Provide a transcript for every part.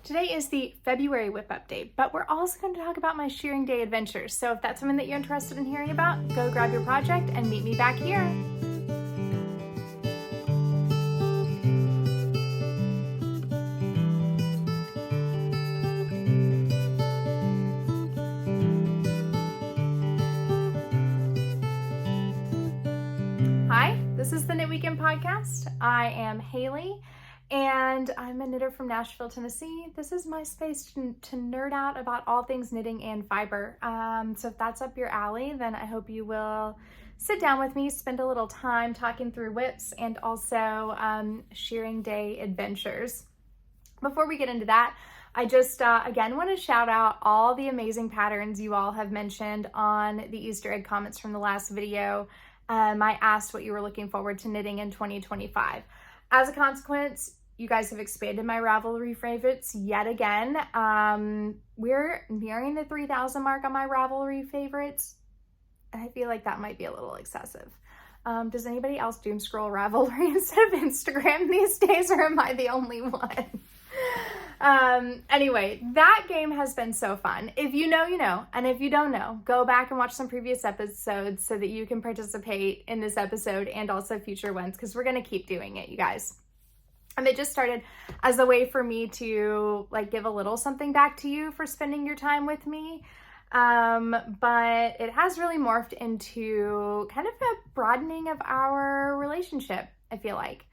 Today is the February whip update, but we're also going to talk about my shearing day adventures. So if that's something that you're interested in hearing about, go grab your project and meet me back here. Hi, this is the Knitweekend podcast. I am Haley. And I'm a knitter from Nashville, Tennessee. This is my space to nerd out about all things knitting and fiber. So if that's up your alley, then I hope you will sit down with me, spend a little time talking through whips and also shearing day adventures. Before we get into that, I just, again, want to shout out all the amazing patterns you all have mentioned on the Easter egg comments from the last video. I asked what you were looking forward to knitting in 2025. As a consequence, you guys have expanded my Ravelry favorites yet again. We're nearing the 3,000 mark on my Ravelry favorites. I feel like that might be a little excessive. Does anybody else doom scroll Ravelry instead of Instagram these days, or am I the only one? Anyway, that game has been so fun. If you know, you know, and if you don't know, go back and watch some previous episodes so that you can participate in this episode and also future ones, because we're going to keep doing it, you guys. And it just started as a way for me to give a little something back to you for spending your time with me. But it has really morphed into kind of a broadening of our relationship, I feel like.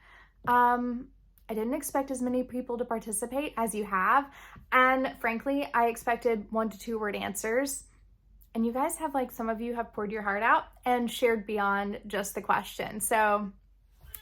I didn't expect as many people to participate as you have. And frankly, I expected 1 to 2 word answers. And you guys have, some of you have poured your heart out and shared beyond just the question. So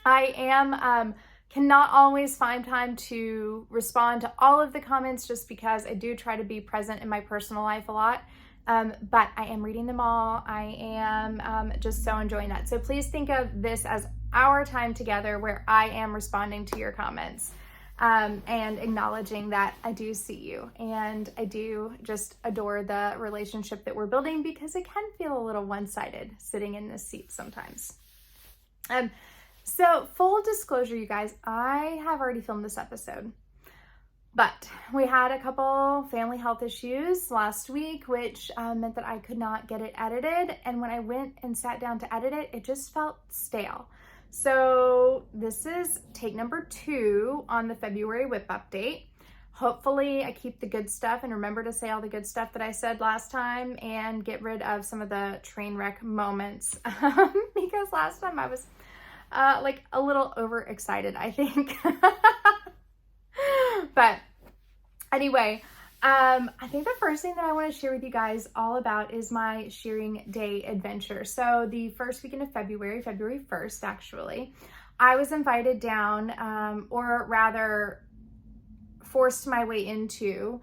I cannot always find time to respond to all of the comments just because I do try to be present in my personal life a lot. But I am reading them all. I am just so enjoying that. So please think of this as our time together where I am responding to your comments and acknowledging that I do see you. And I do just adore the relationship that we're building, because it can feel a little one-sided sitting in this seat sometimes. So full disclosure, you guys, I have already filmed this episode. But we had a couple family health issues last week, which meant that I could not get it edited. And when I went and sat down to edit it, it just felt stale. So this is take number 2 on the February whip update. Hopefully I keep the good stuff and remember to say all the good stuff that I said last time and get rid of some of the train wreck moments because last time I was a little overexcited, I think. But anyway, I think the first thing that I want to share with you guys all about is my shearing day adventure. So the first weekend of February 1st, actually, I was invited down, or rather forced my way into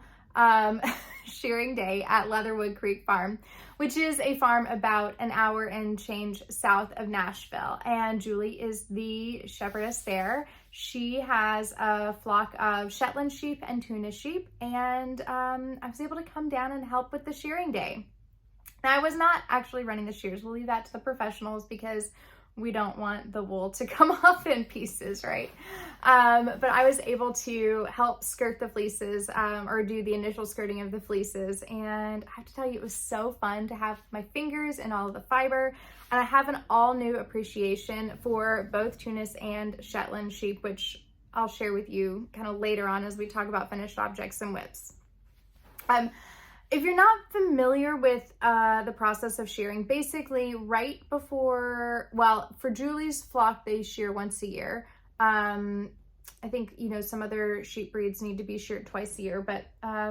shearing day at Leatherwood Creek Farm, which is a farm about an hour and change south of Nashville. And Julie is the shepherdess there. She has a flock of Shetland sheep and Tunis sheep, and I was able to come down and help with the shearing day. Now, I was not actually running the shears. We'll leave that to the professionals because we don't want the wool to come off in pieces, right? But I was able to help skirt the fleeces, or do the initial skirting of the fleeces. And I have to tell you, it was so fun to have my fingers and all of the fiber. And I have an all new appreciation for both Tunis and Shetland sheep, which I'll share with you kind of later on as we talk about finished objects and whips. If you're not familiar with the process of shearing, basically right before, for Julie's flock, they shear once a year. I think, some other sheep breeds need to be sheared twice a year, but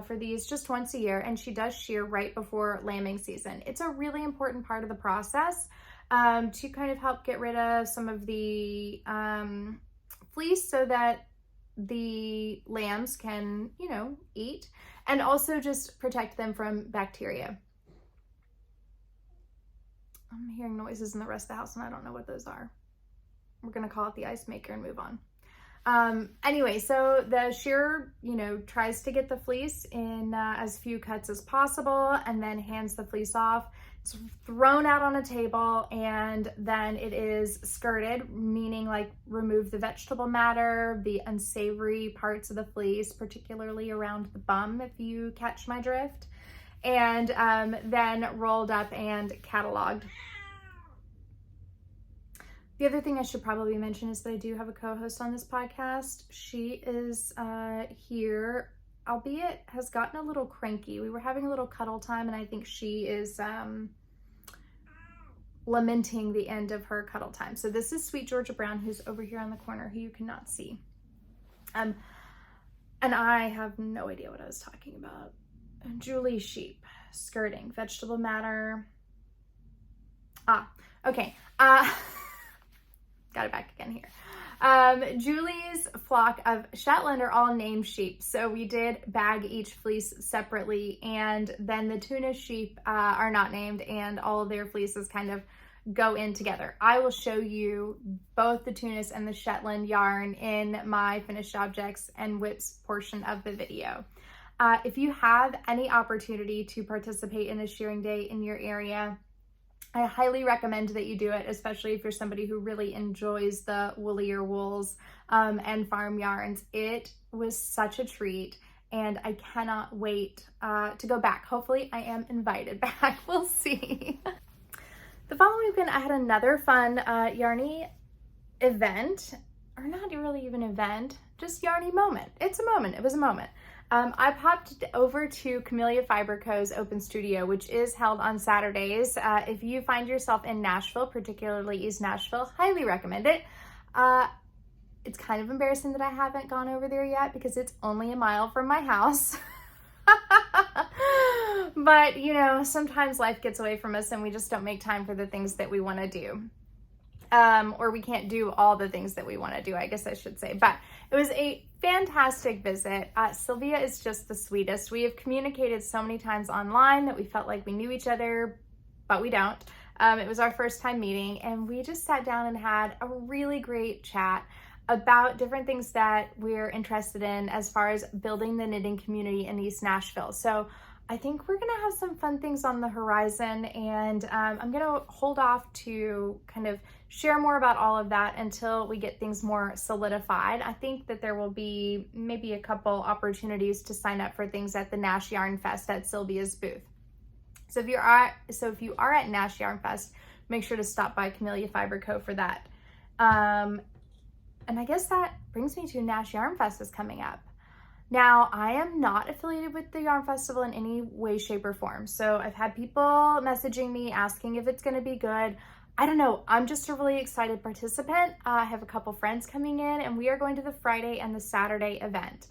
for these, just once a year. And she does shear right before lambing season. It's a really important part of the process to kind of help get rid of some of the fleece so that the lambs can, eat, and also just protect them from bacteria. I'm hearing noises in the rest of the house and I don't know what those are. We're gonna call it the ice maker and move on. Anyway, so the shearer, tries to get the fleece in as few cuts as possible and then hands the fleece off It's thrown out on a table, and then it is skirted, meaning like remove the vegetable matter, the unsavory parts of the fleece, particularly around the bum, if you catch my drift, and then rolled up and cataloged. The other thing I should probably mention is that I do have a co-host on this podcast. She is here, albeit has gotten a little cranky. We were having a little cuddle time, and I think she is lamenting the end of her cuddle time. So this is Sweet Georgia Brown, who's over here on the corner, who you cannot see. And I have no idea what I was talking about. Julie sheep, skirting, vegetable matter. Okay. Got it back again here. Julie's flock of Shetland are all named sheep. So we did bag each fleece separately, and then the Tunis sheep are not named, and all of their fleeces kind of go in together. I will show you both the Tunis and the Shetland yarn in my finished objects and whips portion of the video. If you have any opportunity to participate in a shearing day in your area, I highly recommend that you do it, especially if you're somebody who really enjoys the woollier wools and farm yarns. It was such a treat, and I cannot wait to go back. Hopefully I am invited back. We'll see. The following weekend, I had another fun yarny event, or not really even event, just yarny moment. It's a moment. It was a moment. I popped over to Camellia Fiber Co.'s open studio, which is held on Saturdays. If you find yourself in Nashville, particularly East Nashville, highly recommend it. It's kind of embarrassing that I haven't gone over there yet because it's only a mile from my house. But, you know, sometimes life gets away from us and we just don't make time for the things that we want to do. Or we can't do all the things that we want to do, I guess I should say. But it was a fantastic visit. Sylvia is just the sweetest. We have communicated so many times online that we felt like we knew each other, but we don't. It was our first time meeting, and we just sat down and had a really great chat about different things that we're interested in as far as building the knitting community in East Nashville. So I think we're gonna have some fun things on the horizon, and I'm gonna hold off to kind of share more about all of that until we get things more solidified. I think that there will be maybe a couple opportunities to sign up for things at the Nash Yarn Fest at Sylvia's booth. So if you are at Nash Yarn Fest, make sure to stop by Camellia Fiber Co. for that. And I guess that brings me to Nash Yarn Fest is coming up. Now, I am not affiliated with the Yarn Festival in any way, shape, or form. So I've had people messaging me asking if it's going to be good. I don't know. I'm just a really excited participant. I have a couple friends coming in, and we are going to the Friday and the Saturday event,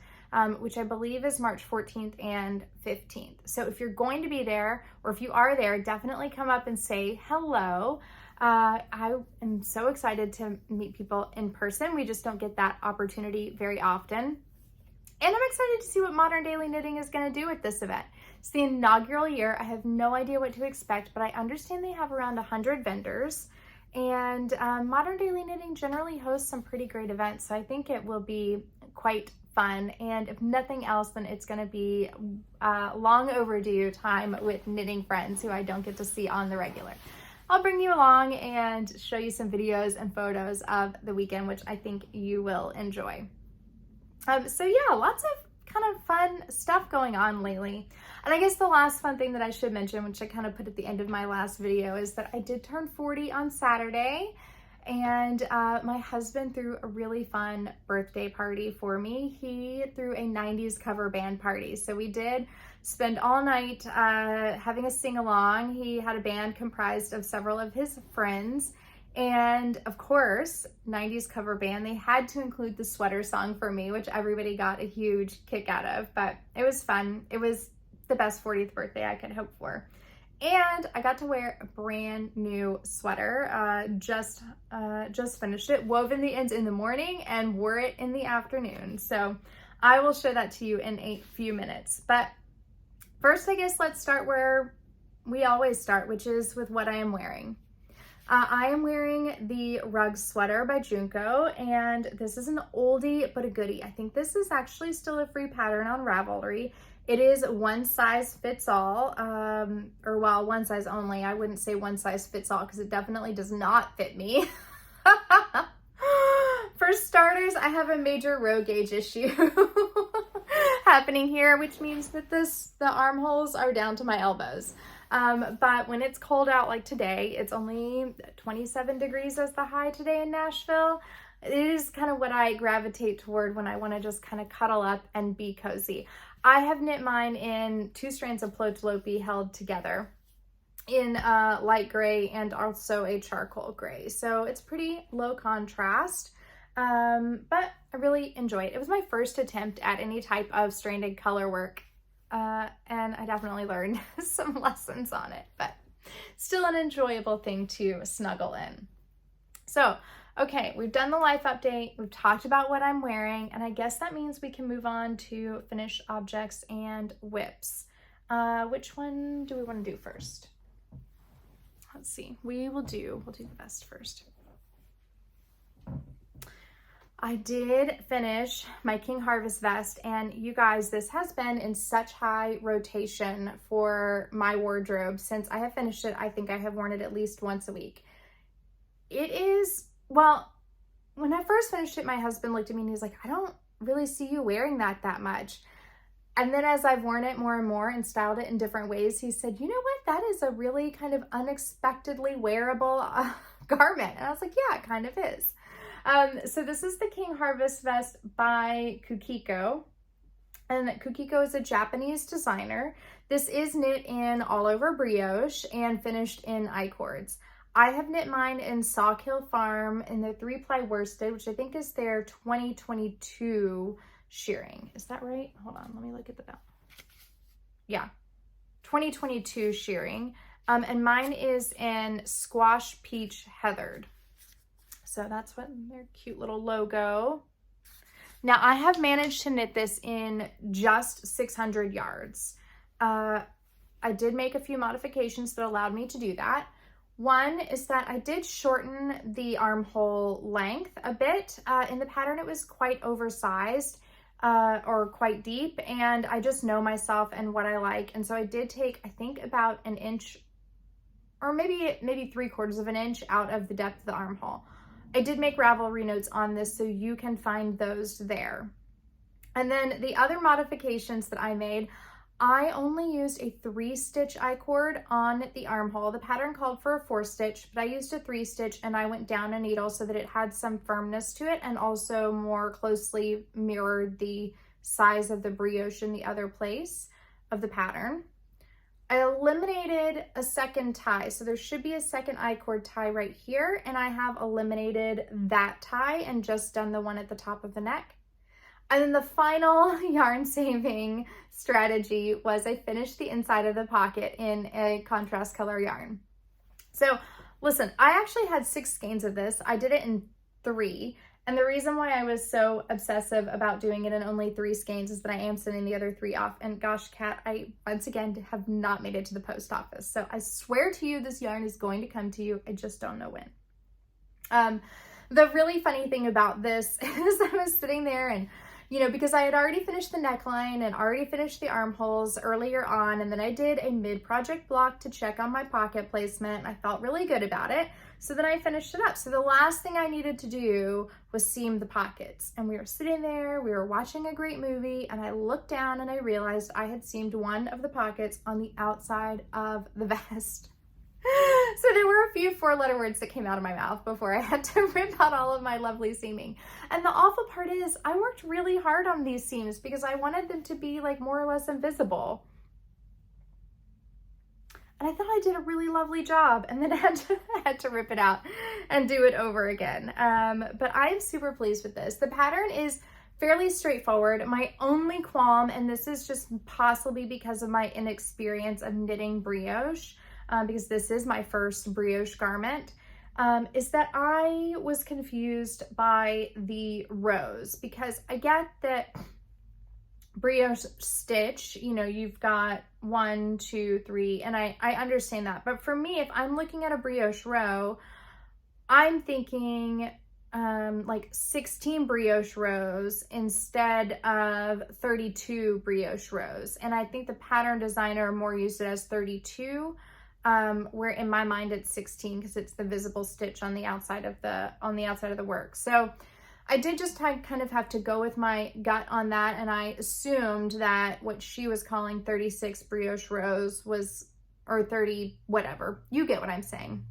which I believe is March 14th and 15th. So if you're going to be there, or if you are there, definitely come up and say hello. I am so excited to meet people in person. We just don't get that opportunity very often. And I'm excited to see what Modern Daily Knitting is going to do with this event. It's the inaugural year. I have no idea what to expect, but I understand they have around 100 vendors. And Modern Daily Knitting generally hosts some pretty great events, so I think it will be quite fun. And if nothing else, then it's going to be long overdue time with knitting friends who I don't get to see on the regular. I'll bring you along and show you some videos and photos of the weekend, which I think you will enjoy. So yeah, lots of kind of fun stuff going on lately. And I guess the last fun thing that I should mention, which I kind of put at the end of my last video, is that I did turn 40 on Saturday, and my husband threw a really fun birthday party for me. He threw a 90s cover band party. So we did spend all night having a sing-along. He had a band comprised of several of his friends. And of course, 90s cover band, they had to include the sweater song for me, which everybody got a huge kick out of, but it was fun. It was the best 40th birthday I could hope for. And I got to wear a brand new sweater, just finished it, wove in the ends in the morning and wore it in the afternoon. So I will show that to you in a few minutes. But first, I guess let's start where we always start, which is with what I am wearing. I am wearing the rug sweater by Junko, and this is an oldie but a goodie. I think this is actually still a free pattern on Ravelry, It is one size fits all, or well, one size only. I wouldn't say one size fits all because it definitely does not fit me. For starters, I have a major row gauge issue happening here, which means that the armholes are down to my elbows. But when it's cold out like today, it's only 27 degrees as the high today in Nashville. It is kind of what I gravitate toward when I want to just kind of cuddle up and be cozy. I have knit mine in 2 strands of Plotlopi held together in light gray and also a charcoal gray. So it's pretty low contrast, but I really enjoy it. It was my first attempt at any type of stranded color work, and I definitely learned some lessons on it, but still an enjoyable thing to snuggle in. So, okay, we've done the life update, we've talked about what I'm wearing, and I guess that means we can move on to finished objects and whips. Which one do we want to do first? Let's see, we'll do the vest first. I did finish my King Harvest vest, and you guys, this has been in such high rotation for my wardrobe since I have finished it. I think I have worn it at least once a week. It is, well, when I first finished it, my husband looked at me and he's like, I don't really see you wearing that much. And then as I've worn it more and more and styled it in different ways, he said, you know what, that is a really kind of unexpectedly wearable garment. And I was like, yeah, it kind of is. So this is the King Harvest vest by Kukiko. And Kukiko is a Japanese designer. This is knit in all over brioche and finished in iCords. I have knit mine in Sawkill Farm in their 3-ply worsted, which I think is their 2022 shearing. Is that right? Hold on, let me look at the belt. Yeah, 2022 shearing. And mine is in Squash Peach Heathered. So that's what their cute little logo. Now I have managed to knit this in just 600 yards. I did make a few modifications that allowed me to do that. One is that I did shorten the armhole length a bit. In the pattern, it was quite oversized or quite deep, and I just know myself and what I like. And so I did take, I think, about an inch or maybe 3/4 of an inch out of the depth of the armhole. I did make Ravelry notes on this, so you can find those there. And then the other modifications that I made, I only used a 3-stitch iCord on the armhole. The pattern called for a 4-stitch, but I used a 3-stitch and I went down a needle so that it had some firmness to it and also more closely mirrored the size of the brioche in the other place of the pattern. I eliminated a second tie, so there should be a second iCord tie right here, and I have eliminated that tie and just done the one at the top of the neck. And then the final yarn saving strategy was I finished the inside of the pocket in a contrast color yarn. So listen, I actually had 6 skeins of this. I did it in 3. And the reason why I was so obsessive about doing it in only 3 skeins is that I am sending the other 3 off. And gosh, Kat, I once again have not made it to the post office. So I swear to you, this yarn is going to come to you. I just don't know when. The really funny thing about this is I was sitting there and, you know, because I had already finished the neckline and already finished the armholes earlier on, and then I did a mid-project block to check on my pocket placement, and I felt really good about it. So then I finished it up. So the last thing I needed to do was seam the pockets. And we were sitting there, we were watching a great movie, and I looked down and I realized I had seamed one of the pockets on the outside of the vest. So there were a few 4-letter words that came out of my mouth before I had to rip out all of my lovely seaming. And the awful part is I worked really hard on these seams because I wanted them to be like more or less invisible. And I thought I did a really lovely job, and then I had to rip it out and do it over again. But I am super pleased with this. The pattern is fairly straightforward. My only qualm, and this is just possibly because of my inexperience of knitting brioche, because this is my first brioche garment, is that I was confused by the rows, because I get that brioche stitch, you know, you've got 1, 2, 3, and I understand that. But for me, if I'm looking at a brioche row, I'm thinking, like 16 brioche rows instead of 32 brioche rows. And I think the pattern designer more used it as 32, where in my mind it's 16 because it's the visible stitch on the outside of the work. So I did just kind of have to go with my gut on that, and I assumed that what she was calling 36 brioche rows was, or 30, whatever. You get what I'm saying.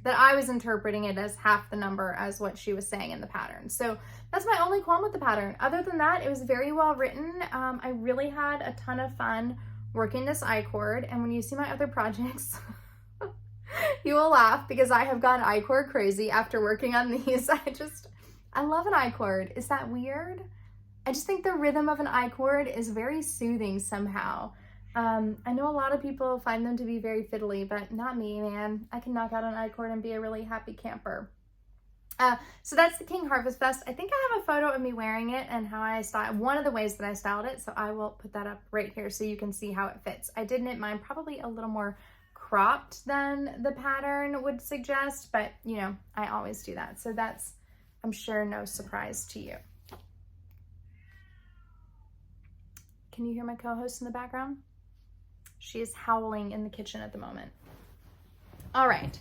That I was interpreting it as half the number as what she was saying in the pattern. So that's my only qualm with the pattern. Other than that, it was very well written. I really had a ton of fun working this iCord, and when you see my other projects, you will laugh because I have gone iCord crazy after working on these. I love an iCord. Is that weird? I just think the rhythm of an iCord is very soothing somehow. I know a lot of people find them to be very fiddly, but not me, man. I can knock out an iCord and be a really happy camper. So that's the King Harvest Fest. I think I have a photo of me wearing it and how I styled, one of the ways that I styled it. So I will put that up right here so you can see how it fits. I did knit mine probably a little more cropped than the pattern would suggest, but you know, I always do that. So that's, I'm sure, no surprise to you. Can you hear my co-host in the background? She is howling in the kitchen at the moment. All right,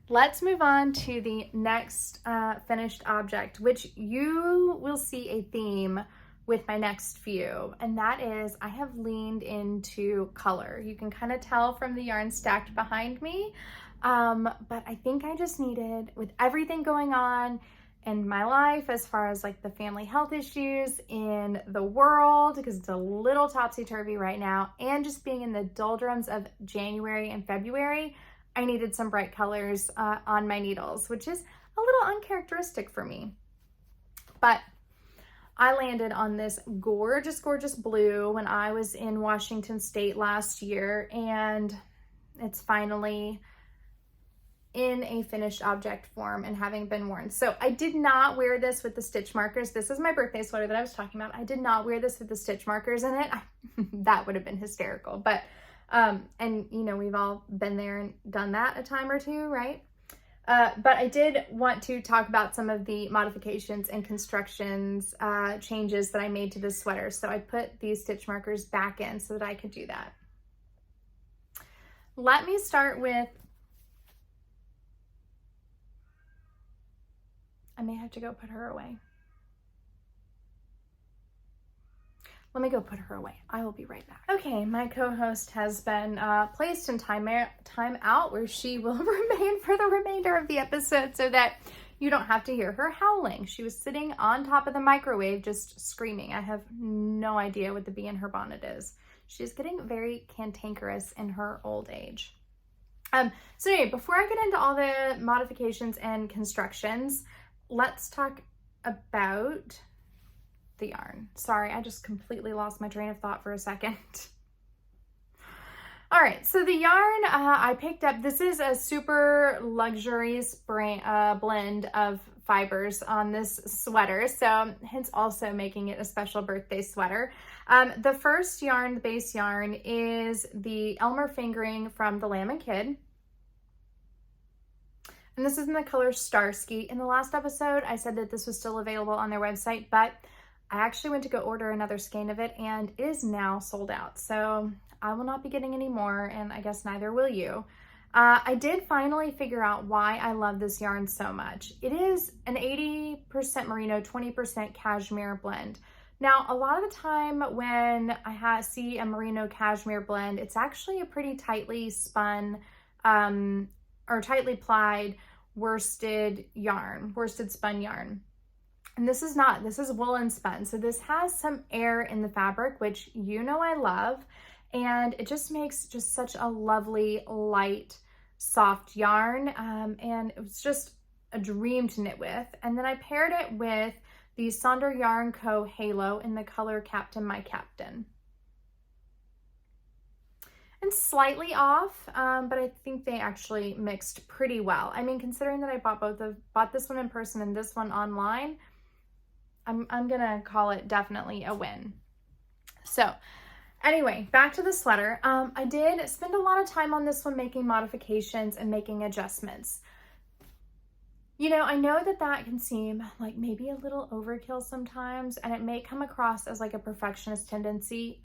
let's move on to the next finished object, which you will see a theme with my next few, and that is I have leaned into color. You can kind of tell from the yarn stacked behind me, but I think I just needed, with everything going on in my life as far as like the family health issues in the world, because it's a little topsy-turvy right now, and just being in the doldrums of January and February, I needed some bright colors on my needles, which is a little uncharacteristic for me. But I landed on this gorgeous, gorgeous blue when I was in Washington State last year, and it's finally in a finished object form and having been worn. So I did not wear this with the stitch markers. This is my birthday sweater that I was talking about. I did not wear this with the stitch markers in it. That would have been hysterical. But, and you know, we've all been there and done that a time or two, right? But I did want to talk about some of the modifications and constructions, changes that I made to this sweater. So I put these stitch markers back in so that I could do that. Let me start with, I may have to go put her away. Let me go put her away. I will be right back. Okay, my co-host has been placed in time out where she will remain for the remainder of the episode so that you don't have to hear her howling. She was sitting on top of the microwave just screaming. I have no idea what the bee in her bonnet is. She's getting very cantankerous in her old age. So anyway, before I get into all the modifications and constructions, let's talk about the yarn. Sorry, I just completely lost my train of thought for a second. All right, so the yarn I picked up, this is a super luxurious blend of fibers on this sweater, so hence also making it a special birthday sweater. The first yarn, the base yarn, is the Elmer fingering from the Lamb and Kid. And this is in the color Starsky. In the last episode, I said that this was still available on their website, but I actually went to go order another skein of it, and it is now sold out. So I will not be getting any more, and I guess neither will you. I did finally figure out why I love this yarn so much. It is an 80% merino, 20% cashmere blend. Now, a lot of the time when I see a merino cashmere blend, it's actually a pretty tightly spun or tightly plied worsted spun yarn. And this is not, this is woolen spun. So this has some air in the fabric, which you know I love. And it just makes just such a lovely, light, soft yarn. And it was just a dream to knit with. And then I paired it with the Sonder Yarn Co. Halo in the color Captain My Captain. And slightly off, but I think they actually mixed pretty well. I mean, considering that I bought this one in person and this one online, I'm gonna call it definitely a win. So anyway, back to the sweater. I did spend a lot of time on this one making modifications and making adjustments. I know that that can seem like maybe a little overkill sometimes, and it may come across as like a perfectionist tendency.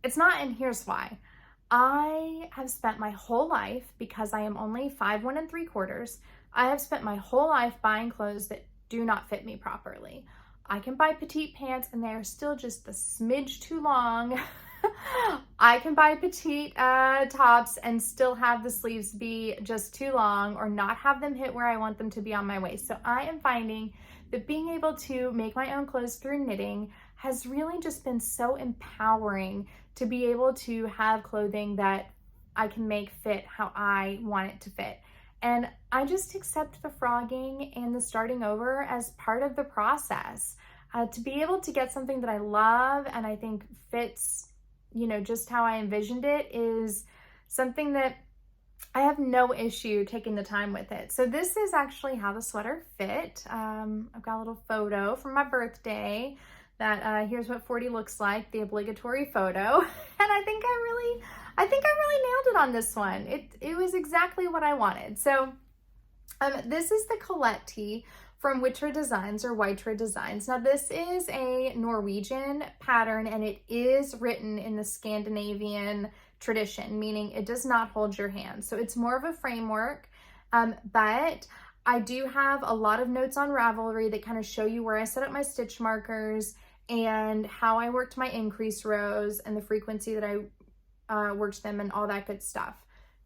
It's not, and here's why. I have spent my whole life, because I am only 5'1 3/4", I have spent my whole life buying clothes that do not fit me properly. I can buy petite pants and they're still just a smidge too long. I can buy petite tops and still have the sleeves be just too long or not have them hit where I want them to be on my waist. So I am finding that being able to make my own clothes through knitting has really just been so empowering, to be able to have clothing that I can make fit how I want it to fit. And I just accept the frogging and the starting over as part of the process. To be able to get something that I love and I think fits, just how I envisioned it, is something that I have no issue taking the time with it. So this is actually how the sweater fit. I've got a little photo from my birthday that here's what 40 looks like, the obligatory photo. And I think I really nailed it on this one. It was exactly what I wanted. So this is the Collett tee from Witre Designs or Witre Designs. Now this is a Norwegian pattern and it is written in the Scandinavian tradition, meaning it does not hold your hand. So it's more of a framework, but I do have a lot of notes on Ravelry that kind of show you where I set up my stitch markers and how I worked my increase rows and the frequency that I worked them and all that good stuff.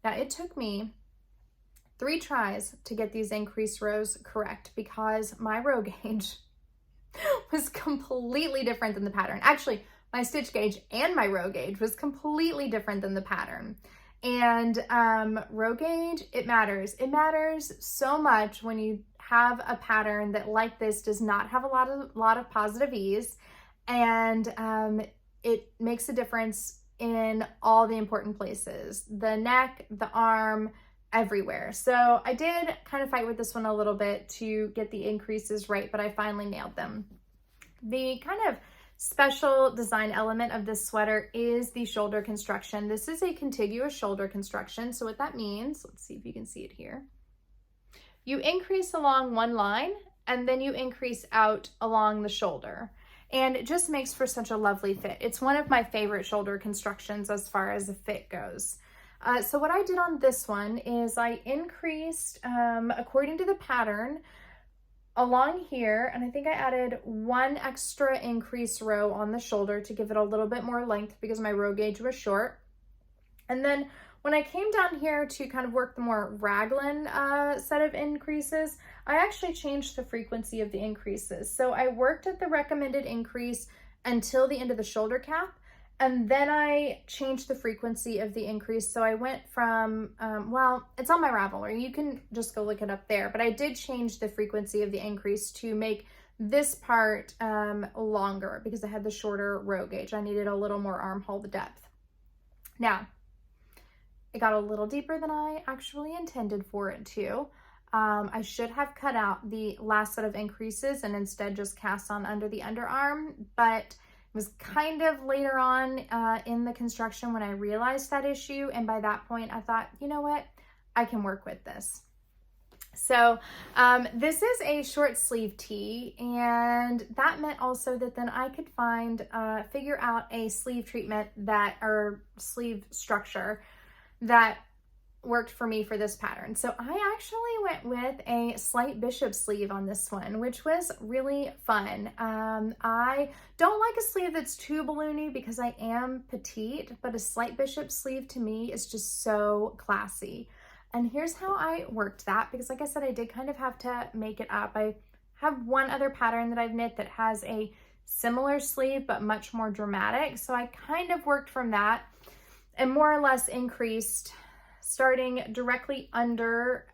Now it took me 3 tries to get these increase rows correct because my row gauge was completely different than the pattern. Actually, my stitch gauge and my row gauge was completely different than the pattern. And row gauge, it matters. It matters so much when you have a pattern that, like this, does not have a lot of positive ease, and it makes a difference in all the important places, the neck, the arm, everywhere. So I did kind of fight with this one a little bit to get the increases right, but I finally nailed them. The kind of special design element of this sweater is the shoulder construction. This is a contiguous shoulder construction. So what that means, let's see if you can see it here. You increase along one line and then you increase out along the shoulder. And it just makes for such a lovely fit. It's one of my favorite shoulder constructions as far as the fit goes. So what I did on this one is I increased, according to the pattern, along here, and I think I added 1 extra increase row on the shoulder to give it a little bit more length because my row gauge was short. And then when I came down here to kind of work the more raglan set of increases, I actually changed the frequency of the increases. So I worked at the recommended increase until the end of the shoulder cap, and then I changed the frequency of the increase. So I went from, well, it's on my Ravelry. You can just go look it up there. But I did change the frequency of the increase to make this part longer because I had the shorter row gauge. I needed a little more armhole depth. Now, it got a little deeper than I actually intended for it to. I should have cut out the last set of increases and instead just cast on under the underarm, but it was kind of later on in the construction when I realized that issue, and by that point I thought, you know what, I can work with this. So this is a short sleeve tee, and that meant also that then I could figure out a sleeve treatment or sleeve structure that worked for me for this pattern. So I actually went with a slight bishop sleeve on this one, which was really fun. I don't like a sleeve that's too balloony because I am petite, but a slight bishop sleeve to me is just so classy. And here's how I worked that, because like I said, I did kind of have to make it up. I have one other pattern that I've knit that has a similar sleeve, but much more dramatic. So I kind of worked from that and more or less increased, starting directly under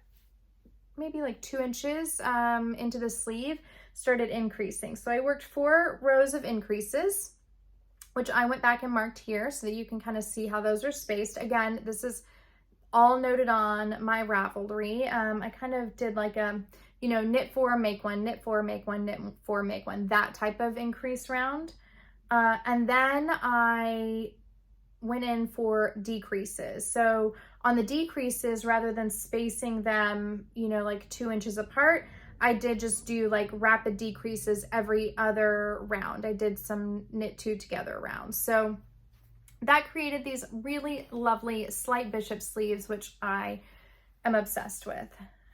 maybe like 2 inches into the sleeve, started increasing. So I worked 4 rows of increases, which I went back and marked here so that you can kind of see how those are spaced. Again, this is all noted on my Ravelry. I kind of did like a, knit 4, make 1, knit 4, make 1, knit 4, make 1, that type of increase round. And then I went in for decreases. So on the decreases, rather than spacing them, you know, like 2 inches apart, I did just do like rapid decreases every other round. I did some knit 2 together rounds. So that created these really lovely slight bishop sleeves, which I am obsessed with.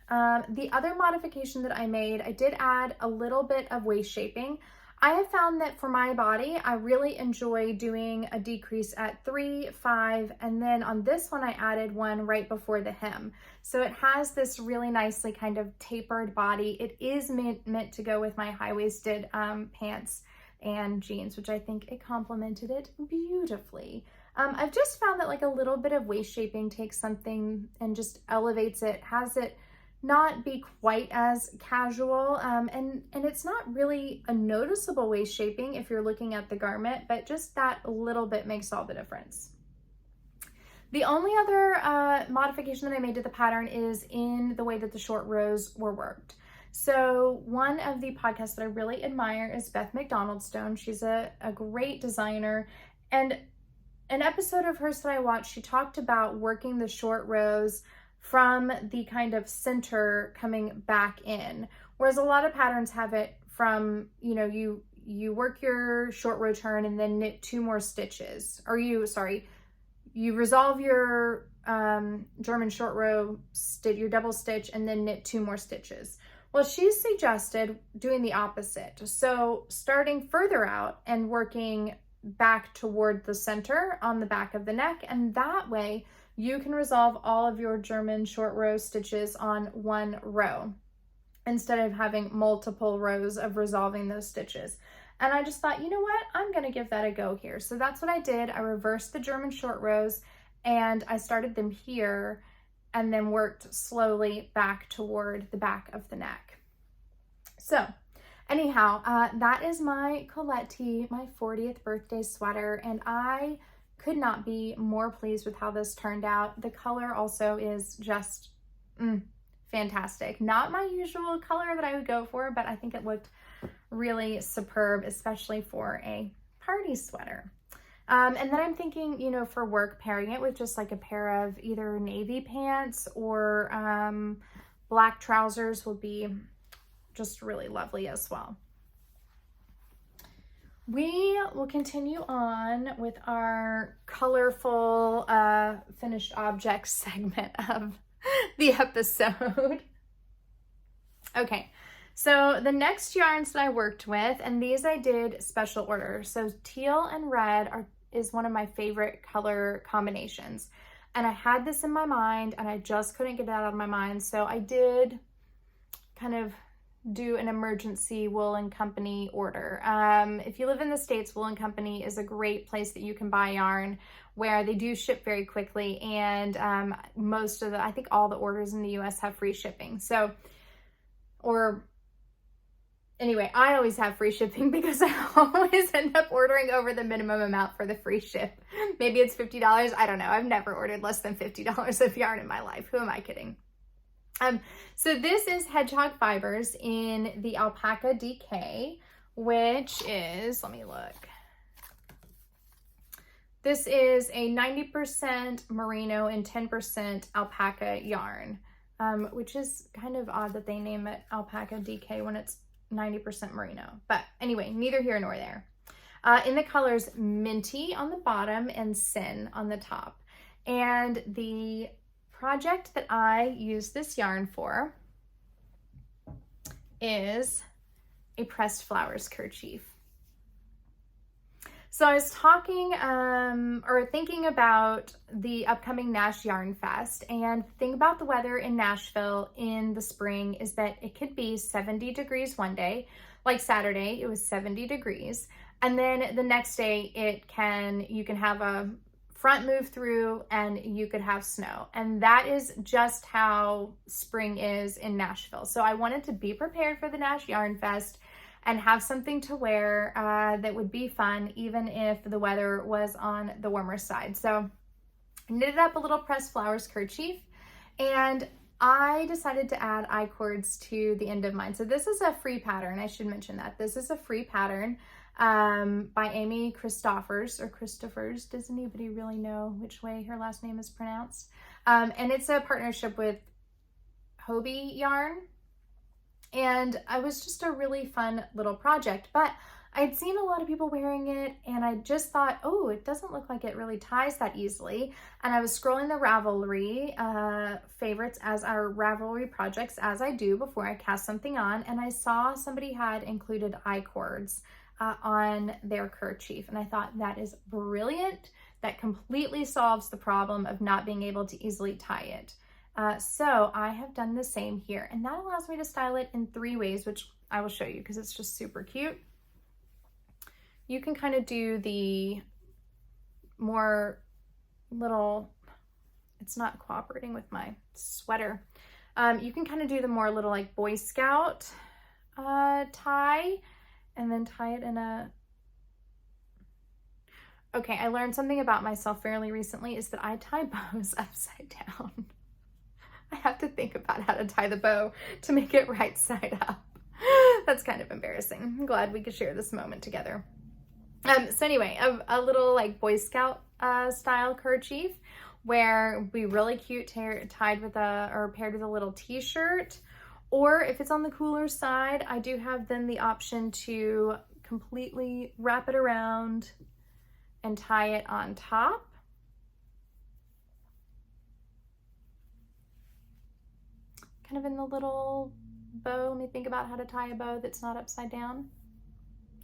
The other modification that I made, I did add a little bit of waist shaping. I have found that for my body, I really enjoy doing a decrease at 3, 5, and then on this one, I added one right before the hem. So it has this really nicely kind of tapered body. It is meant to go with my high-waisted pants and jeans, which I think it complemented it beautifully. I've just found that like a little bit of waist shaping takes something and just elevates it, has it not be quite as casual, and it's not really a noticeable waist shaping if you're looking at the garment, but just that little bit makes all the difference. The only other modification that I made to the pattern is in the way that the short rows were worked. So one of the podcasts that I really admire is Beth McDonald-Stone. She's a great designer, and an episode of hers that I watched, she talked about working the short rows from the kind of center coming back in, whereas a lot of patterns have it from, you know, you work your short row turn and then knit 2 more stitches, or you resolve your German short row your double stitch and then knit 2 more stitches. Well, she suggested doing the opposite. So starting further out and working back toward the center on the back of the neck, and that way you can resolve all of your German short row stitches on one row instead of having multiple rows of resolving those stitches. And I just thought, you know what, I'm gonna give that a go here. So that's what I did. I reversed the German short rows and I started them here and then worked slowly back toward the back of the neck. So anyhow, that is my Collett tee, my 40th birthday sweater, and I could not be more pleased with how this turned out. The color also is just fantastic. Not my usual color that I would go for, but I think it looked really superb, especially for a party sweater. And then I'm thinking, you know, for work, pairing it with just like a pair of either navy pants or black trousers will be just really lovely as well. We will continue on with our colorful finished objects segment of the episode. Okay, so the next yarns that I worked with, and these I did special order. So teal and red is one of my favorite color combinations. And I had this in my mind and I just couldn't get it out of my mind. So I did kind of do an emergency Wool & Company order. If you live in the States, Wool & Company is a great place that you can buy yarn where they do ship very quickly, and I think all the orders in the US have free shipping. So, or anyway, I always have free shipping because I always end up ordering over the minimum amount for the free ship. Maybe it's $50. I don't know. I've never ordered less than $50 of yarn in my life. Who am I kidding? So this is Hedgehog fibers in the Alpaca DK, which is, let me look. This is a 90% merino and 10% alpaca yarn, which is kind of odd that they name it Alpaca DK when it's 90% merino. But anyway, neither here nor there. In the colors Minty on the bottom and Sin on the top. And the project that I use this yarn for is a pressed flowers kerchief. So I was talking or thinking about the upcoming Nash Yarn Fest, and the thing about the weather in Nashville in the spring is that it could be 70 degrees one day, like Saturday it was 70 degrees, and then the next day you can have a front move through and you could have snow. And that is just how spring is in Nashville. So I wanted to be prepared for the Nash Yarn Fest and have something to wear that would be fun, even if the weather was on the warmer side. So I knitted up a little pressed flowers kerchief, and I decided to add iCords to the end of mine. So this is a free pattern. I should mention that. This is a free pattern. by Amy Christoffers, or Christoffers. Does anybody really know which way her last name is pronounced? And it's a partnership with Hobie Yarn. And it was just a really fun little project, but I'd seen a lot of people wearing it and I just thought, oh, it doesn't look like it really ties that easily. And I was scrolling the Ravelry favorites as our Ravelry projects, as I do before I cast something on, and I saw somebody had included iCords on their kerchief. And I thought, that is brilliant. That completely solves the problem of not being able to easily tie it. So I have done the same here, and that allows me to style it in 3 ways, which I will show you because it's just super cute. You can kind of do the more little, it's not cooperating with my sweater. You can kind of do the more little like Boy Scout tie, and then tie it in a, okay, I learned something about myself fairly recently, is that I tie bows upside down. I have to think about how to tie the bow to make it right side up. That's kind of embarrassing. I'm glad we could share this moment together. So anyway, a little like Boy Scout style kerchief where it'd be really cute tied with or paired with a little t-shirt. Or if it's on the cooler side, I do have then the option to completely wrap it around and tie it on top. Kind of in the little bow. Let me think about how to tie a bow that's not upside down.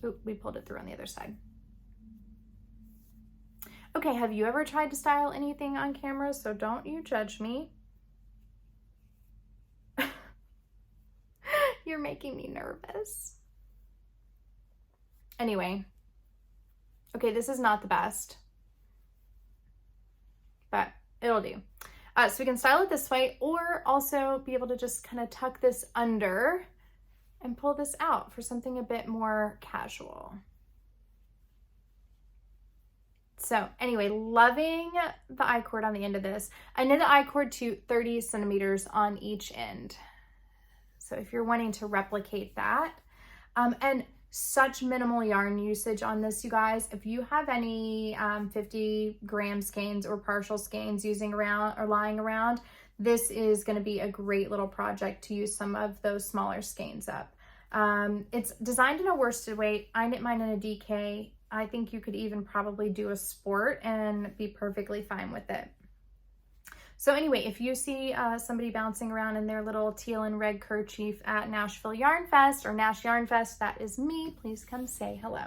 Oop, we pulled it through on the other side. Okay, have you ever tried to style anything on camera? So don't you judge me. You're making me nervous. Anyway, okay, this is not the best, but it'll do. So we can style it this way, or also be able to just kind of tuck this under and pull this out for something a bit more casual. So anyway, loving the iCord on the end of this. I knit the iCord to 30 centimeters on each end. So if you're wanting to replicate that, and such minimal yarn usage on this, you guys. If you have any 50 gram skeins or partial skeins using around or lying around, this is going to be a great little project to use some of those smaller skeins up. It's designed in a worsted weight. I knit mine in a DK. I think you could even probably do a sport and be perfectly fine with it. So anyway, if you see somebody bouncing around in their little teal and red kerchief at Nashville Yarn Fest or Nash Yarn Fest, that is me. Please come say hello.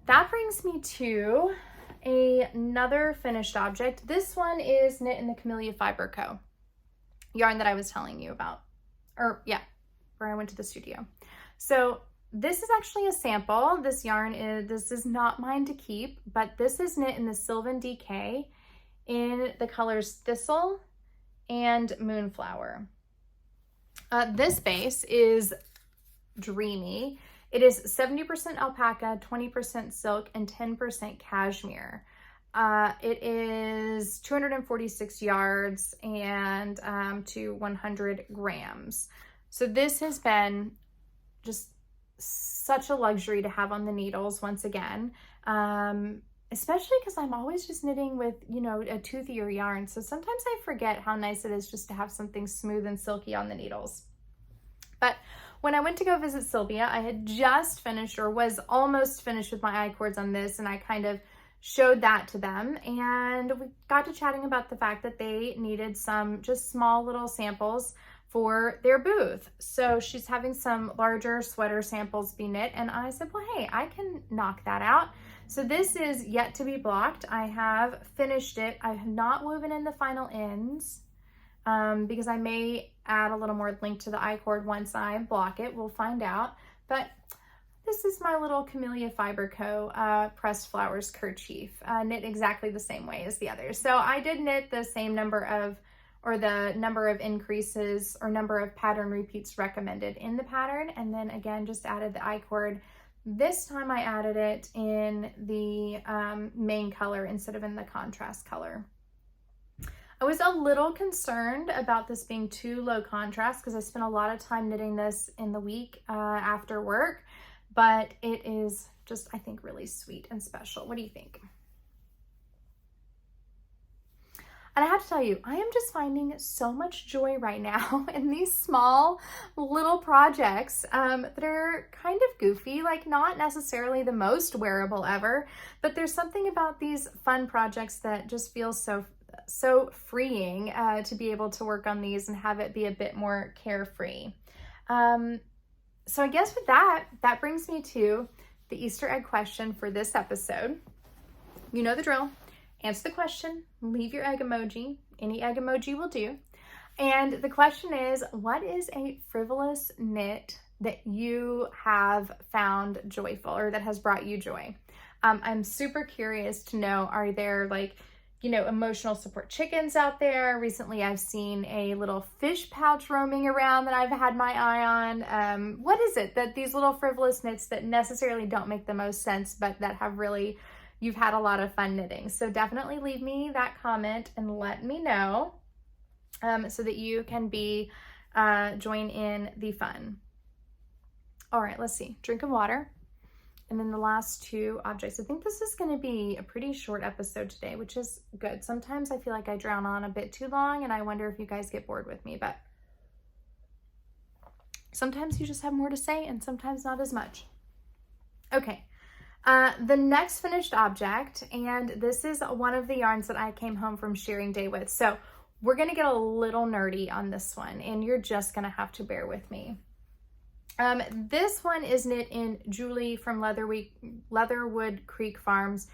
That brings me to another finished object. This one is knit in the Camellia Fiber Co. yarn that I was telling you about, or yeah, where I went to the studio. So this is actually a sample. This yarn this is not mine to keep, but this is knit in the Sylvan DK in the colors Thistle and Moonflower. This base is dreamy. It is 70% alpaca, 20% silk, and 10% cashmere. It is 246 yards and to 100 grams. So this has been just such a luxury to have on the needles once again. Especially because I'm always just knitting with, you know, a toothier yarn. So sometimes I forget how nice it is just to have something smooth and silky on the needles. But when I went to go visit Sylvia, I had just finished or was almost finished with my iCords on this, and I kind of showed that to them. And we got to chatting about the fact that they needed some just small little samples for their booth. So she's having some larger sweater samples be knit, and I said, well, hey, I can knock that out. So this is yet to be blocked. I have finished it. I have not woven in the final ends because I may add a little more link to the iCord once I block it. We'll find out. But this is my little Camellia Fiber Co. Pressed Flowers kerchief, knit exactly the same way as the others. So I did knit the same number of, or the number of increases or number of pattern repeats recommended in the pattern, and then again just added the iCord. This time I added it in the main color instead of in the contrast color. I was a little concerned about this being too low contrast because I spent a lot of time knitting this in the week after work. but it is just, I think, really sweet and special. What do you think? And I have to tell you, I am just finding so much joy right now in these small little projects that are kind of goofy, like not necessarily the most wearable ever, but there's something about these fun projects that just feels so freeing to be able to work on these and have it be a bit more carefree. So I guess with that brings me to the Easter egg question for this episode. You know the drill. Answer the question, leave your egg emoji. Any egg emoji will do. And the question is, what is a frivolous knit that you have found joyful or that has brought you joy? I'm super curious to know, are there like, you know, emotional support chickens out there? Recently, I've seen a little fish pouch roaming around that I've had my eye on. What is it that these little frivolous knits that necessarily don't make the most sense, but that have really, you've had a lot of fun knitting? So definitely leave me that comment and let me know so that you can be join in the fun. All right, let's see. Drink of water. And then the last two objects. I think this is going to be a pretty short episode today, which is good. Sometimes I feel like I drown on a bit too long, and I wonder if you guys get bored with me, but sometimes you just have more to say and sometimes not as much. Okay. The next finished object, and this is one of the yarns that I came home from shearing day with. So we're going to get a little nerdy on this one, and you're just going to have to bear with me. This one is knit in Julie from Leatherwood Creek Farms,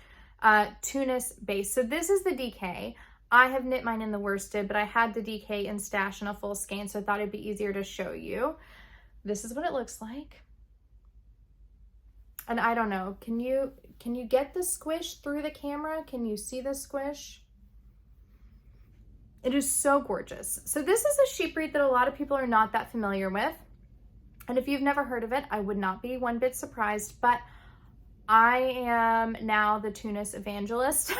Tunis base. So this is the DK. I have knit mine in the worsted, but I had the DK in stash in a full skein, so I thought it'd be easier to show you. This is what it looks like. And I don't know, can you get the squish through the camera? Can you see the squish? It is so gorgeous. So this is a sheep breed that a lot of people are not that familiar with. And if you've never heard of it, I would not be one bit surprised, but I am now the Tunis evangelist.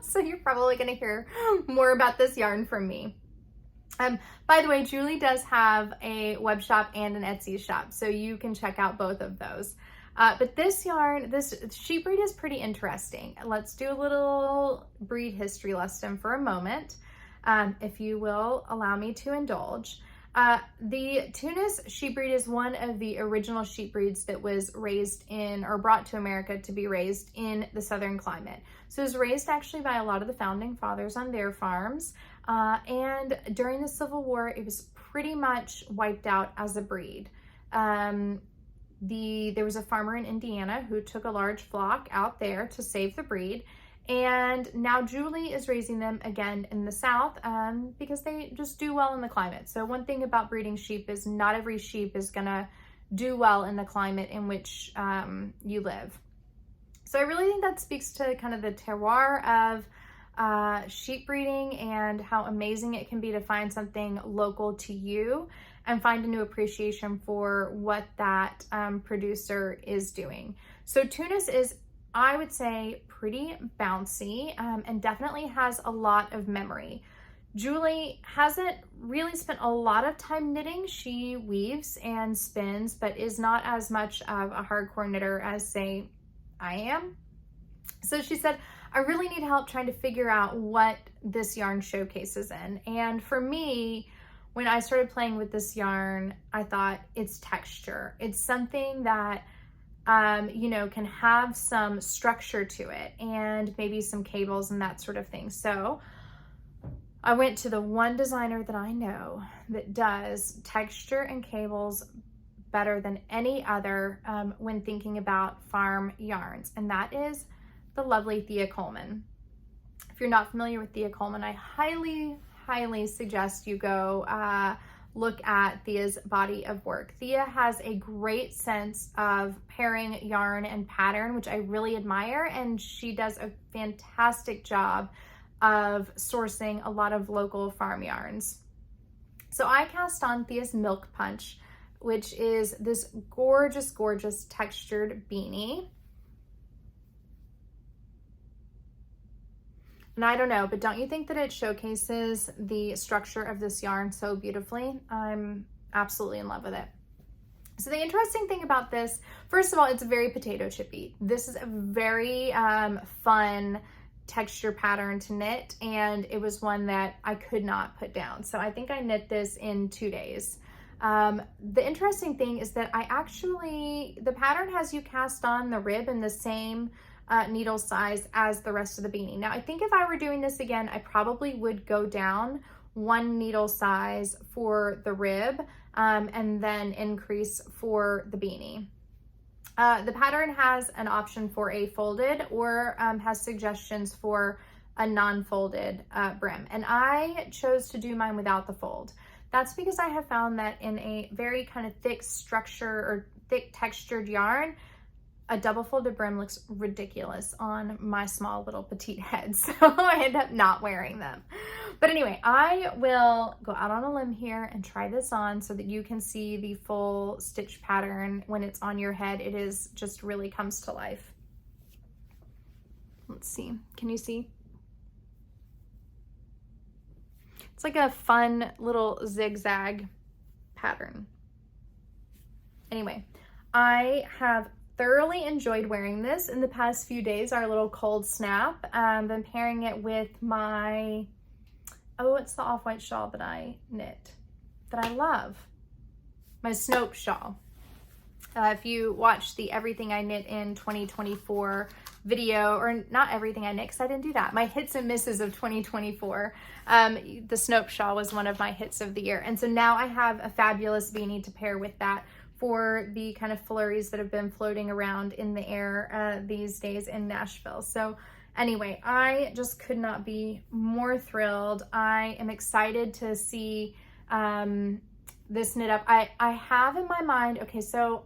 So you're probably gonna hear more about this yarn from me. By the way, Julie does have a web shop and an Etsy shop, so you can check out both of those. But this yarn, this sheep breed is pretty interesting. Let's do a little breed history lesson for a moment, if you will allow me to indulge. The Tunis sheep breed is one of the original sheep breeds that was raised in, or brought to America to be raised in the southern climate. So it was raised actually by a lot of the founding fathers on their farms. And during the Civil War, it was pretty much wiped out as a breed. There was a farmer in Indiana who took a large flock out there to save the breed. And now Julie is raising them again in the South because they just do well in the climate. So one thing about breeding sheep is not every sheep is gonna do well in the climate in which you live. So I really think that speaks to kind of the terroir of sheep breeding and how amazing it can be to find something local to you and find a new appreciation for what that producer is doing. So Tunis is, I would say, pretty bouncy and definitely has a lot of memory. Julie hasn't really spent a lot of time knitting. She weaves and spins, but is not as much of a hardcore knitter as, say, I am. So she said, I really need help trying to figure out what this yarn showcases in. And for me, when I started playing with this yarn, I thought it's texture. It's something that you know, can have some structure to it and maybe some cables and that sort of thing. So I went to the one designer that I know that does texture and cables better than any other when thinking about farm yarns, and that is the lovely Thea Colman. If you're not familiar with Thea Colman, I highly suggest you go look at Thea's body of work. Thea has a great sense of pairing yarn and pattern, which I really admire, and she does a fantastic job of sourcing a lot of local farm yarns. So I cast on Thea's Milk Punch, which is this gorgeous, gorgeous textured beanie. And I don't know, but don't you think that it showcases the structure of this yarn so beautifully? I'm absolutely in love with it. So the interesting thing about this, first of all, it's very potato chippy. This is a very fun texture pattern to knit, and it was one that I could not put down. So I think I knit this in 2 days. The interesting thing is that the pattern has you cast on the rib in the same needle size as the rest of the beanie. Now I think if I were doing this again, I probably would go down 1 needle size for the rib and then increase for the beanie. The pattern has an option for a folded or has suggestions for a non-folded brim. And I chose to do mine without the fold. That's because I have found that in a very kind of thick structure or thick textured yarn, a double folded brim looks ridiculous on my small little petite head. So I end up not wearing them. But anyway, I will go out on a limb here and try this on so that you can see the full stitch pattern when it's on your head. It is just really comes to life. Let's see, can you see? It's like a fun little zigzag pattern. Anyway, I have thoroughly enjoyed wearing this in the past few days, our little cold snap. Been pairing it with my, it's the off-white shawl that I knit, that I love. My Snope shawl. If you watch the Everything I Knit in 2024 video, or not everything I knit, because I didn't do that, my hits and misses of 2024, the Snope shawl was one of my hits of the year. And so now I have a fabulous beanie to pair with that for the kind of flurries that have been floating around in the air these days in Nashville. So anyway, I just could not be more thrilled. I am excited to see this knit up. I have in my mind, okay, so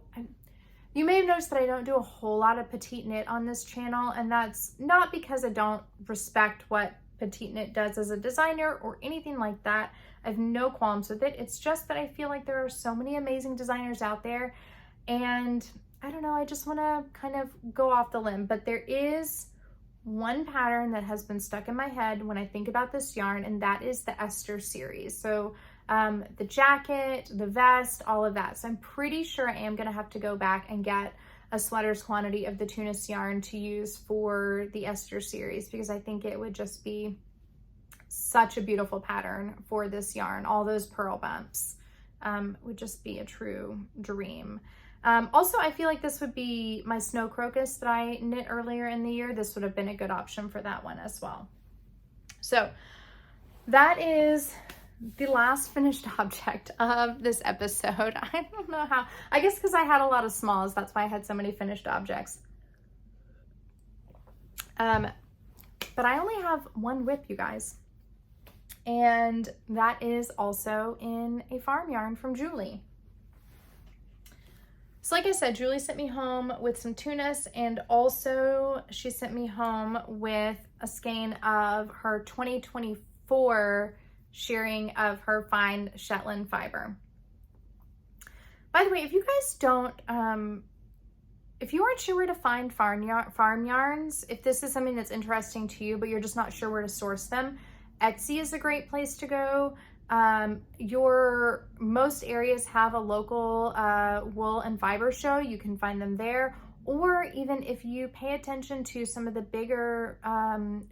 you may have noticed that I don't do a whole lot of petite knit on this channel, and that's not because I don't respect what petite knit does as a designer or anything like that. I have no qualms with it. It's just that I feel like there are so many amazing designers out there, and I don't know, I just want to kind of go off the limb. But there is one pattern that has been stuck in my head when I think about this yarn, and that is the Esther series. So the jacket, the vest, all of that. So I'm pretty sure I am going to have to go back and get a sweater's quantity of the Tunis yarn to use for the Esther series, because I think it would just be such a beautiful pattern for this yarn. All those pearl bumps would just be a true dream. Also, I feel like this would be my Snow Crocus that I knit earlier in the year. This would have been a good option for that one as well. So that is the last finished object of this episode. I don't know how, I guess because I had a lot of smalls, that's why I had so many finished objects. But I only have one whip, you guys. And that is also in a farm yarn from Julie. So like I said, Julie sent me home with some Tunis, and also she sent me home with a skein of her 2024 shearing of her fine Shetland fiber. By the way, if you guys don't, if you aren't sure where to find farm yarns, if this is something that's interesting to you, but you're just not sure where to source them, Etsy is a great place to go. Most areas have a local wool and fiber show. You can find them there. Or even if you pay attention to some of the bigger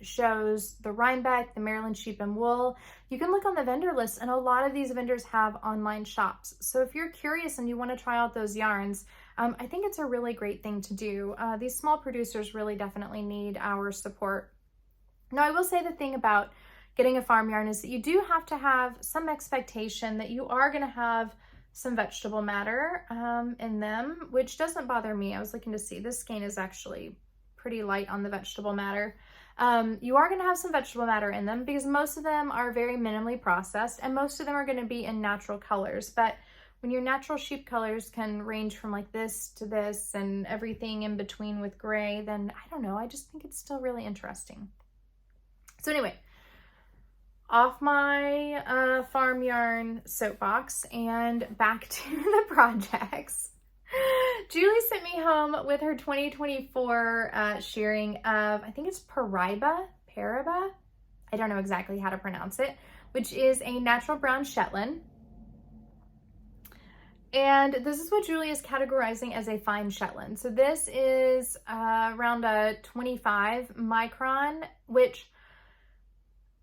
shows, the Rhinebeck, the Maryland Sheep and Wool, you can look on the vendor list, and a lot of these vendors have online shops. So if you're curious and you want to try out those yarns, I think it's a really great thing to do. These small producers really definitely need our support. Now, I will say the thing about getting a farm yarn is that you do have to have some expectation that you are going to have some vegetable matter in them, which doesn't bother me. I was looking to see, this skein is actually pretty light on the vegetable matter. You are going to have some vegetable matter in them because most of them are very minimally processed, and most of them are going to be in natural colors. But when your natural sheep colors can range from like this to this and everything in between with gray, then I don't know, I just think it's still really interesting. So anyway, off my farm yarn soapbox and back to the projects. Julie sent me home with her 2024 shearing of, I think it's Paraiba, I don't know exactly how to pronounce it, which is a natural brown Shetland. And this is what Julie is categorizing as a fine Shetland. So this is around a 25 micron, which,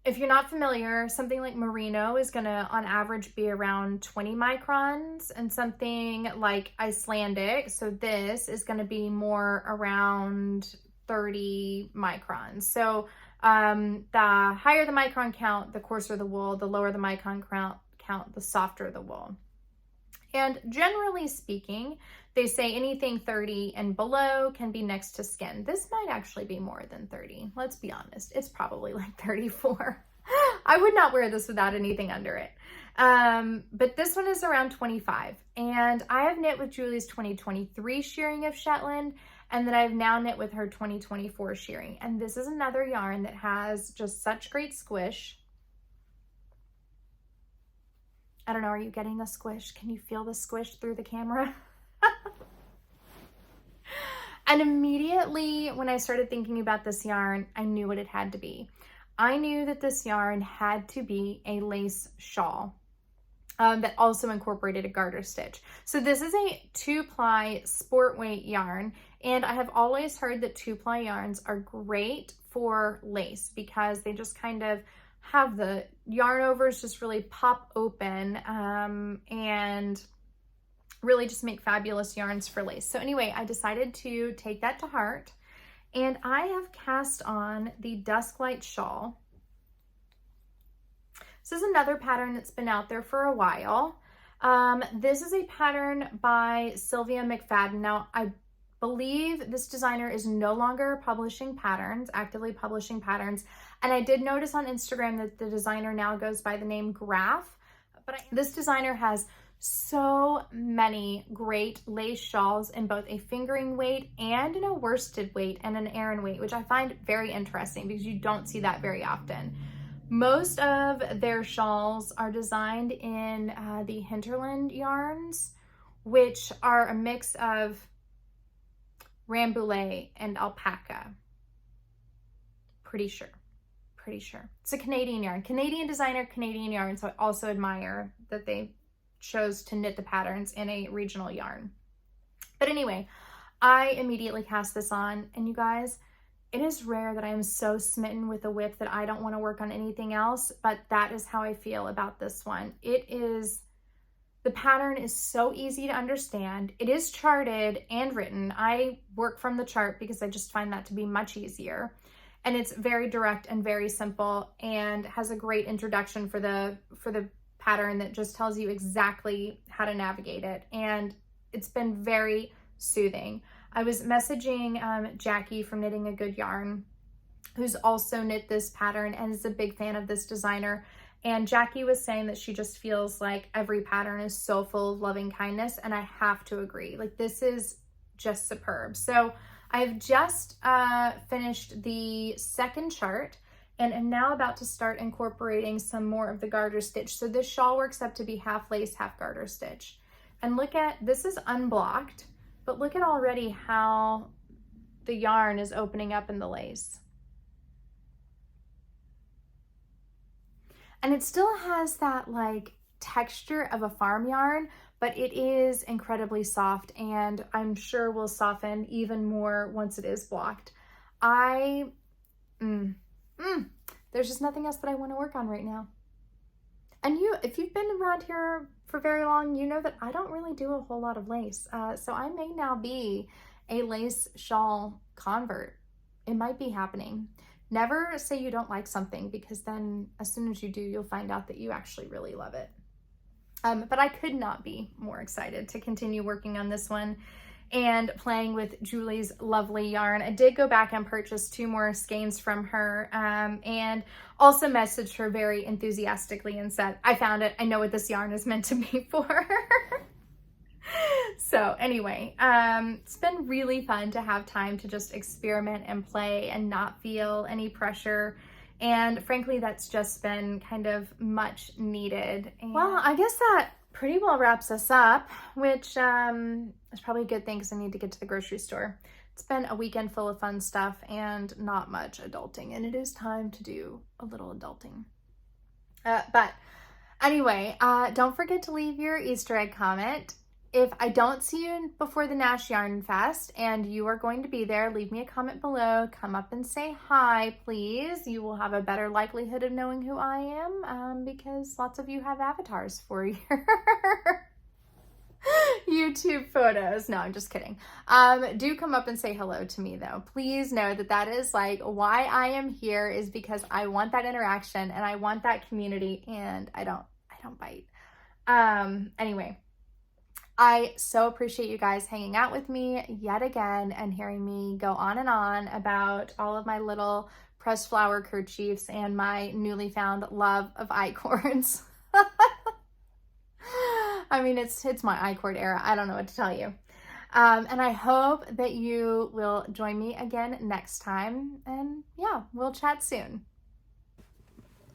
if you're not familiar, something like merino is gonna on average be around 20 microns, and something like Icelandic, so this is gonna be more around 30 microns. So the higher the micron count, the coarser the wool, the lower the micron count, the softer the wool. And generally speaking, they say anything 30 and below can be next to skin. This might actually be more than 30. Let's be honest. It's probably like 34. I would not wear this without anything under it. But this one is around 25. And I have knit with Julie's 2023 shearing of Shetland, and then I've now knit with her 2024 shearing. And this is another yarn that has just such great squish. I don't know, are you getting the squish? Can you feel the squish through the camera? And immediately when I started thinking about this yarn, I knew what it had to be. I knew that this yarn had to be a lace shawl that also incorporated a garter stitch. So this is a 2-ply sport weight yarn, and I have always heard that 2-ply yarns are great for lace because they just kind of have the yarn overs just really pop open and really just make fabulous yarns for lace. So anyway, I decided to take that to heart, and I have cast on the Dusk Light Shawl. This is another pattern that's been out there for a while. This is a pattern by Sylvia McFadden. Now, I believe this designer is no longer publishing patterns, actively publishing patterns. And I did notice on Instagram that the designer now goes by the name Graph. But this designer has so many great lace shawls in both a fingering weight and in a worsted weight and an Aran weight, which I find very interesting because you don't see that very often. Most of their shawls are designed in the hinterland yarns, which are a mix of Rambouillet and Alpaca. Pretty sure. It's a Canadian yarn. Canadian designer, Canadian yarn. So I also admire that they chose to knit the patterns in a regional yarn. But anyway, I immediately cast this on, and you guys, it is rare that I am so smitten with a whip that I don't want to work on anything else, but that is how I feel about this one. The pattern is so easy to understand. It is charted and written. I work from the chart because I just find that to be much easier. And it's very direct and very simple, and has a great introduction for the pattern that just tells you exactly how to navigate it. And it's been very soothing. I was messaging Jackie from Knitting a Good Yarn, who's also knit this pattern and is a big fan of this designer. And Jackie was saying that she just feels like every pattern is so full of loving kindness, and I have to agree. Like, this is just superb. So I've just finished the second chart and am now about to start incorporating some more of the garter stitch. So this shawl works up to be half lace, half garter stitch. And look at, this is unblocked, but look at already how the yarn is opening up in the lace. And it still has that like texture of a farm yarn, but it is incredibly soft, and I'm sure will soften even more once it is blocked. There's just nothing else that I want to work on right now. And if you've been around here for very long, you know that I don't really do a whole lot of lace. So I may now be a lace shawl convert. It might be happening. Never say you don't like something, because then as soon as you do, you'll find out that you actually really love it. But I could not be more excited to continue working on this one and playing with Julie's lovely yarn. I did go back and purchase 2 more skeins from her, and also messaged her very enthusiastically and said, I found it. I know what this yarn is meant to be for. So anyway, it's been really fun to have time to just experiment and play and not feel any pressure. And frankly, that's just been kind of much needed. And well, I guess that pretty well wraps us up, which is probably a good thing because I need to get to the grocery store. It's been a weekend full of fun stuff and not much adulting, and it is time to do a little adulting. But anyway, don't forget to leave your Easter egg comment. if I don't see you before the Nash Yarn Fest and you are going to be there, leave me a comment below. Come up and say hi, please. You will have a better likelihood of knowing who I am because lots of you have avatars for your YouTube photos. No, I'm just kidding. Do come up and say hello to me though. Please know that that is like why I am here, is because I want that interaction and I want that community, and I don't bite. Anyway, I so appreciate you guys hanging out with me yet again and hearing me go on and on about all of my little pressed flower kerchiefs and my newly found love of iCords. I mean, it's my iCord era. I don't know what to tell you. And I hope that you will join me again next time. And yeah, we'll chat soon.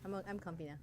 I'm comfy now.